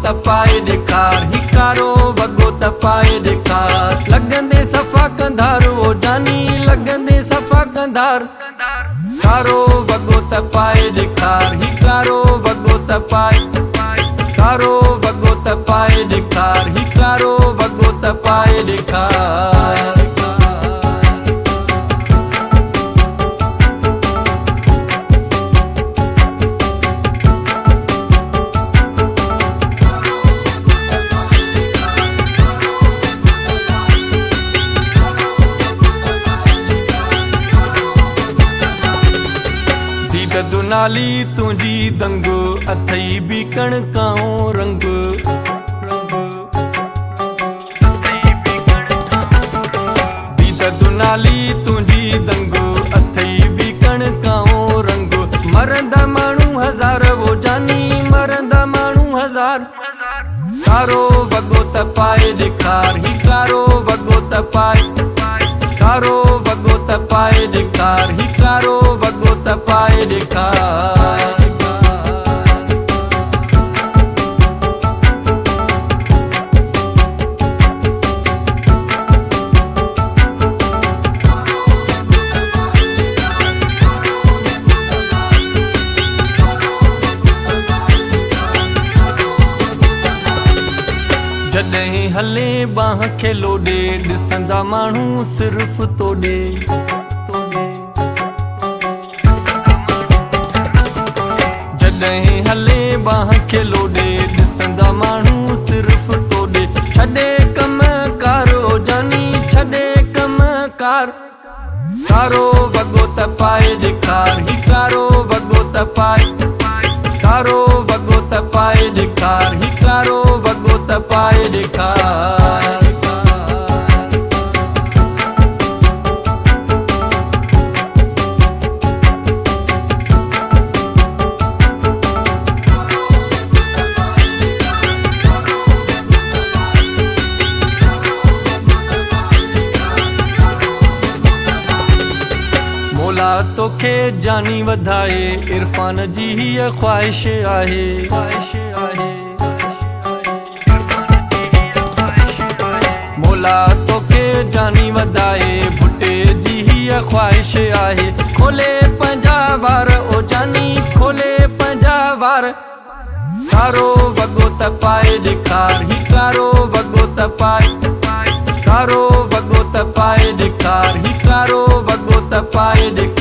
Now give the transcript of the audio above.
त पाए ॾेखार ही कारो वॻो त पाए ॾेखार लॻंदे सफ़ा कंधार ओ जानी लॻंदे सफ़ा कंधार कारो वॻो त पाए ॾेखार ही कारो वॻो त पाए कारो वॻो त पाए ॾेखार ही कारो वॻो त पाए ॾेखार दुनाली तुझी दंग अथई बीकण काओ रंग बीत दुनाली तुझी दंग अथई बीकण काओ रंग मरंदा माण्हू हज़ार वो जानी मरंदा माण्हू हज़ार कारो वॻो त पाए ॾेखार ही कारो वॻो त पाए कारो वॻो त पाए ॾेखार ही कारो वॻो त पाए ॾेखार जॾहिं हले बाह खे लोॾे ॾिसंदा माण्हू सिर्फ़ तोॾे जॾहिं हले बाह खे लोॾे ॾिसंदा माण्हू सिर्फ़ तोॾे छॾे कम कार ओ जानी छॾे कम कार कारो वॻो त पाए ॾेखार ही कारो वॻो त पाए कारो वॻो त पाए ॾेखार ही कारो वॻो त पाए ॾेखार मौला तोखे जानी वधाए इरफान जी हीअ ख़्वाहिश आहे मौला तोखे जानी वधाए भुटे जी हीअ ख़्वाहिश आहे खोले पंहिंजा वार ओ जानी खोले पंहिंजा वार कारो वॻो त पाए ॾेखार ही कारो वॻो त पाए कारो वॻो त पाए ॾेखार ही कारो वॻो त पाए ॾेखार